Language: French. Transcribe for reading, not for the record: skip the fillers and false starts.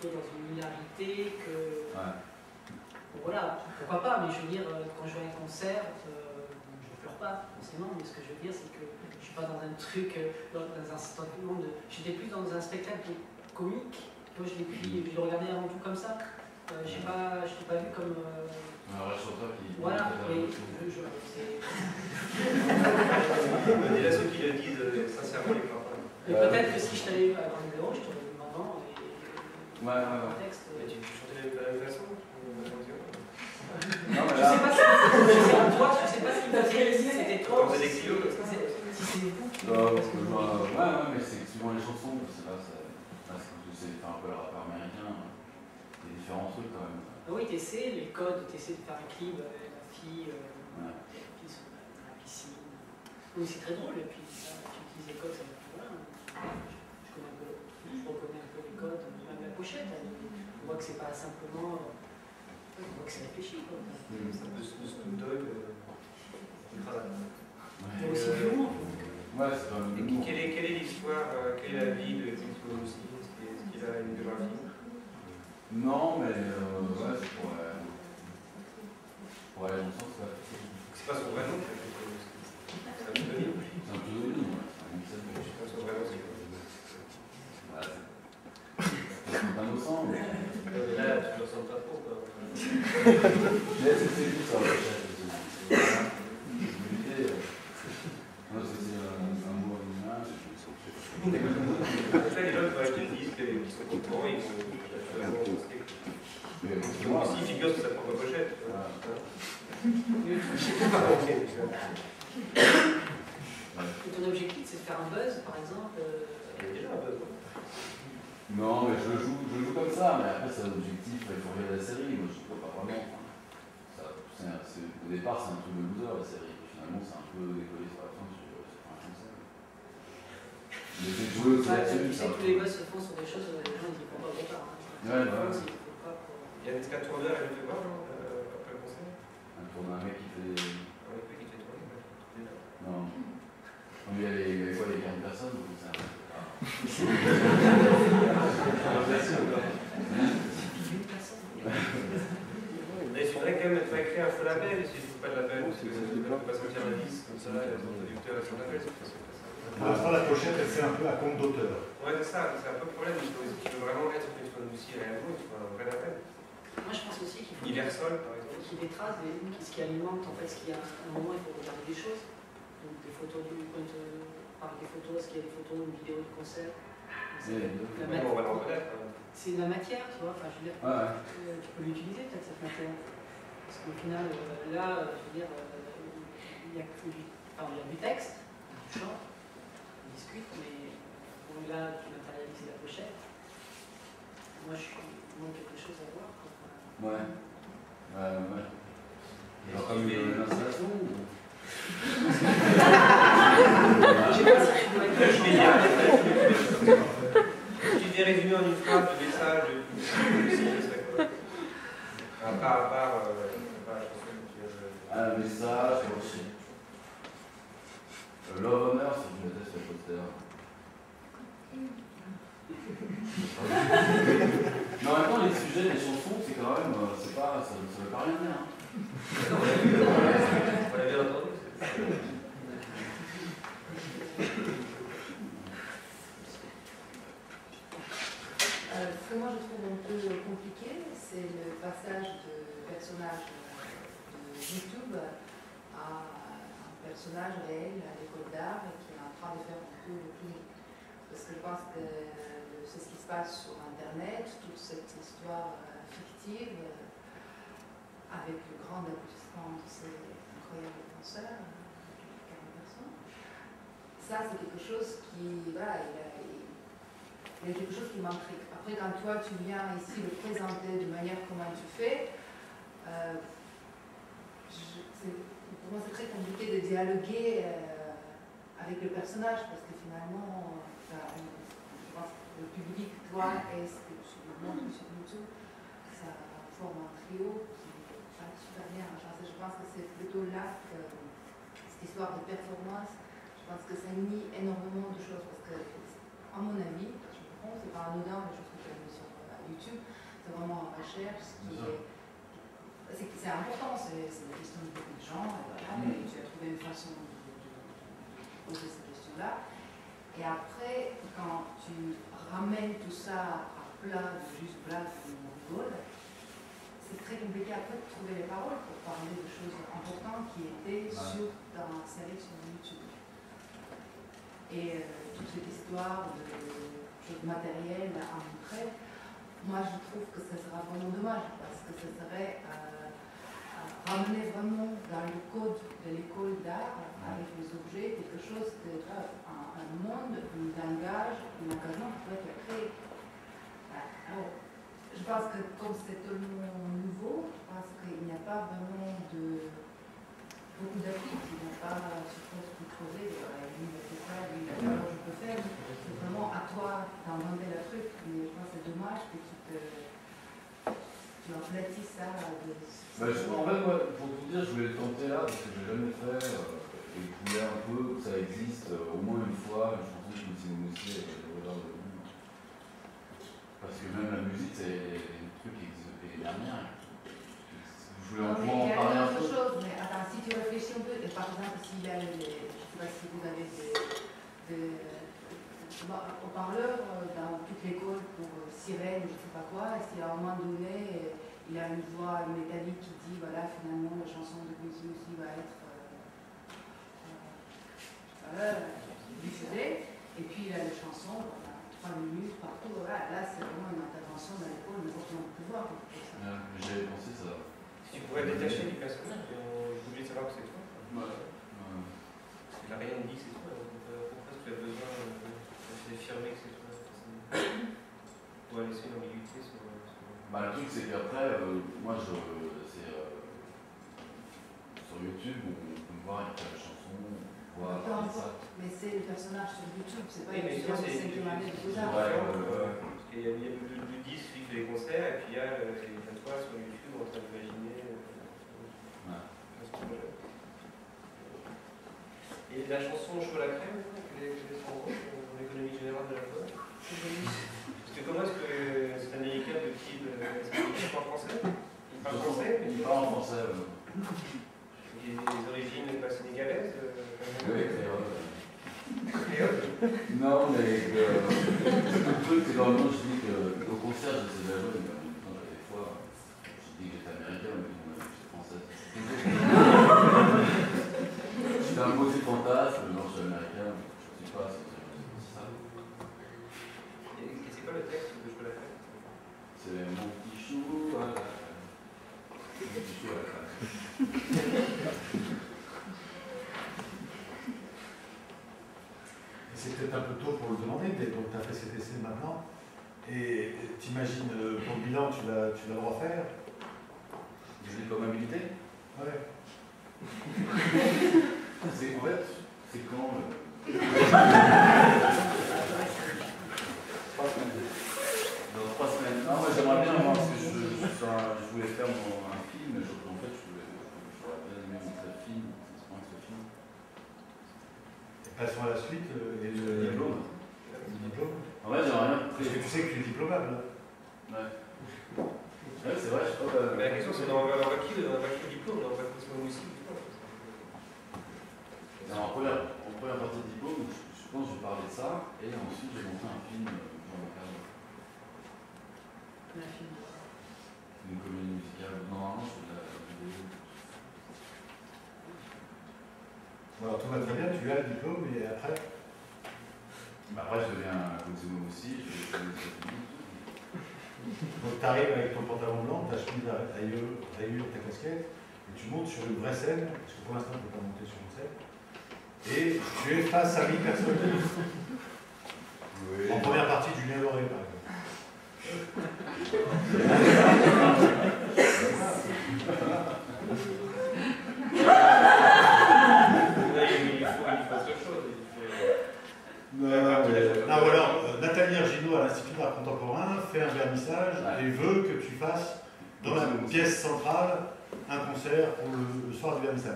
plutôt dans une linéarité que... Ouais. Bon, voilà, pourquoi pas, mais je veux dire, quand je vais à un concert, je ne pleure pas forcément, mais ce que je veux dire, c'est que je ne suis pas dans un truc, dans un sentiment de... J'étais plus dans un spectacle comique, moi je le regardais avant tout comme ça. Je n'ai pas vu comme... Un vrai chanteur qui... Voilà, et c'est... Déjà ceux qui le disent, sincèrement, les croient pas. Et peut-être que si je t'avais eu à Grande Véro, je t'aurais vu maintenant, et... Ouais. Texte, mais tu chantais de la même façon? Non, mais je sais pas si toi, je sais pas si tu as fait ici, c'était trop. Vous avez des kilos comme ça? Si c'est vous qui... Ouais, mais c'est suivant les chansons, c'est là, c'est un peu le rappeur américain, il y a différents trucs quand même. Ah oui, t'essaies les codes, t'essaies de faire un clip avec la fille, dans la piscine. Oui, c'est très drôle, et puis tu utilises les codes, ça va plus loin. Je reconnais un peu les codes, même la pochette, on voit que c'est pas simplement... On voit que c'est réfléchi, quoi. C'est un peu Snoop Dogg, Il y a aussi de l'humour. Ouais, c'est pas le humour. Quelle est l'histoire, quelle est la vie de Clint Eastwood aussi? Est-ce qu'il a une biographie? Non, mais ouais, c'est pour aller dans le sens, ouais. C'est pas son vrai nom, c'est un pseudonyme. C'est un pseudonyme, ouais. Je sais pas son vrai nom, c'est quoi? Ouais, c'est pas innocent, mais... Là, tu ne le sens pas trop, quoi. Mais c'est juste ça, ouais. Non, c'est un mot à l'image. Après, les gens qui vont acheter le disque, qui sont contents, ils vont vraiment risquer. Aussi, il figure sur sa propre pochette. Et ton objectif, c'est de faire un buzz, par exemple Il y a déjà un buzz. Non, mais je joue comme ça, mais après, c'est un objectif, il faut regarder la série. Moi, je ne vois pas vraiment. Au départ, c'est un truc de loser, la série. Finalement, c'est un peu décollé sur la fin sur un concert. Mais c'est joué aussi là-dessus. Tu sais que tous les buzz se font sur des choses où les gens ne font pas au départ. Ouais, voilà. Il y a des tourneurs, elle le fait pas, non, après le concert? Un tourneur, un mec qui fait des... Un mec qui fait tourner, Non. Il y avait quoi, les 40 personnes au concert? Mais il faudrait quand même créer un faux label, si je ne trouve pas de label, parce que ça ne peut pas sortir la vis, comme ça, les producteurs et son label, c'est pas ça. Pour l'instant, la pochette, elle fait un peu à compte d'auteur. Ouais, c'est ça, c'est un peu le problème. Il faut vraiment être une fois aussi réellement, il faut un vrai label. Moi, je pense aussi qu'il faut Universal, par exemple. qu'il y ait des traces, ce qui alimente, en fait, ce qu'il y a. À un moment, il faut regarder des choses. Donc, des photos par des photos, est-ce qu'il y a des photos, une vidéo de concert? On va le reconnaître. C'est de la matière, tu vois. Enfin, je veux dire, tu peux l'utiliser, peut-être, cette matière. Parce qu'au final, là, je veux dire, il y a du texte, du chant, on discute, mais bon, là, tu matérialises la pochette. Moi, je manque quelque chose à voir. Ouais. Alors, comme l'installation Je sais pas si je dois être Tu devais résumer en une phrase le message de à part la chanson que tu as. un message aussi. Love Honor, si je me laisse le poster. Mais en même temps, les sujets, les chansons, c'est quand même, c'est pas, ça veut pas rien dire. On l'a bien entendu. Ce que moi je trouve un peu compliqué, c'est le passage de personnage de YouTube à un personnage réel à l'école d'art et qui est en train de faire un peu le clip. Parce que je pense que c'est ce qui se passe sur Internet, toute cette histoire fictive, avec le grand aboutissement de ces incroyables concerts, 40 personnes. Ça, c'est quelque chose qui, voilà, il y a quelque chose qui m'intrigue. Après, quand toi, tu viens ici le présenter de manière comment tu fais, pour moi, c'est très compliqué de dialoguer avec le personnage, parce que finalement, je pense que le public, toi, et ce que tu montres sur YouTube, ça forme un trio qui va super bien. Je pense que c'est plutôt là que cette histoire de performance, je pense que ça nie énormément de choses, parce que, à mon avis, c'est pas anodin les choses que tu as mis sur YouTube, c'est vraiment en recherche. C'est important, c'est la question de beaucoup de gens, et voilà, mais tu as trouvé une façon de poser cette question-là. Et après, quand tu ramènes tout ça à plat, de juste blague ou rigole, c'est très compliqué après de trouver les paroles pour parler de choses importantes qui étaient dans la série sur YouTube. Et toute cette histoire de choses matérielles à montrer, moi je trouve que ça sera vraiment dommage parce que ça serait ramener vraiment dans le code de l'école d'art avec les objets quelque chose un monde, un langage, un engagement qui pourrait être créé. Alors, je pense que comme c'est tellement nouveau, je pense qu'il n'y a pas vraiment beaucoup d'appui qui n'ont pas supposé tout trouver. Lui, il a fait ça, lui, alors je peux faire. C'est vraiment à toi d'inventer le truc, mais je pense que c'est dommage que tu aplatisses ça. En fait, moi, pour tout dire, je voulais le tenter là parce que je l'ai jamais fait et je voulais un peu que ça existe au moins une fois, une chanson de Simon aussi avec les voleurs de Lune. Parce que même la musique, c'est un truc qui existe depuis les dernières. Je voulais en pouvoir en parler un peu. Chose, mais attends, si tu réfléchis un peu, et par exemple, s'il y a je ne sais pas si vous avez des haut-parleurs dans toute l'école pour sirène, je ne sais pas quoi, et si à un moment donné, il y a une voix métallique qui dit, voilà, finalement, la chanson de Quincy aussi va être diffusée, et puis il y a les chansons, on a 3 minutes partout, voilà, là c'est vraiment une intervention dans l'école, n'importe qui peut voir. J'avais pensé ça. Tu pourrais détacher du personnage, je voulais savoir que c'est toi. Il n'a rien dit que c'est toi, pourquoi tu as besoin d'affirmer que c'est toi? Pour laisser une ambiguïté sur... Le truc c'est qu'après, moi sur YouTube, on peut me voir écouter la chanson, voir ça. Mais c'est le personnage sur YouTube, c'est pas une question de 5e année de Beaux-Arts. Parce qu'il y a le disque qui fait les concerts, et puis il y a toi sur YouTube en train d'imaginer ce projet. Et la chanson Chaud à la crème, quel est son rôle dans l'économie générale de la mode? Parce que comment est-ce que c'est américain de qui il parle français? Il parle français? Il parle en français, Il a des origines pas sénégalaises? Oui, non, mais le truc, c'est quand même, je dis qu'au concert, j'essaie de la jouer, mais en même temps, des fois, je dis que j'étais américain, mais j'étais française. J'étais un beau petit fantasme, non, je suis américain, je ne sais pas, c'est ça. Et c'est quoi le texte de Chaud à la crème? C'est mon petit chou à la crème. Mon petit chou à la crème. C'est peut-être un peu tôt pour le demander, donc tu as fait cet essai maintenant. Et t'imagines, ton bilan, tu vas le refaire? J'ai des probabilités? Ouais. En fait, c'est quand Dans 3 semaines. Non, moi j'aimerais bien voir parce que je voulais faire un film, mais en fait j'aurais bien aimé montrer le film, Passons à la suite et le diplôme. En fait, j'aimerais bien. Parce que tu sais que tu es diplômable. Ouais. Ouais, c'est vrai, je crois que. Mais la question c'est on va qui le diplôme, on va qui aussi. En première partie de diplôme, je pense que je vais parler de ça, et ensuite j'ai monté un film dans le cadre. Un film. Une comédie musicale. Normalement, je fais de la vidéo. Alors tout va très bien, tu as le diplôme et après? Après, je deviens un Cosimo aussi, je fais des films. Donc tu arrives avec ton pantalon blanc, ta chemise à rayures, ta casquette, et tu montes sur une vraie scène, parce que pour l'instant tu ne peux pas monter sur une scène, et tu es face à 1000 personnes. Oui. En première partie du Julien Doré par exemple. Non, ou alors, Nathalie Argino à l'Institut d'art contemporain fait un vernissage et veut que tu fasses dans la pièce centrale un concert pour le soir du vernissage.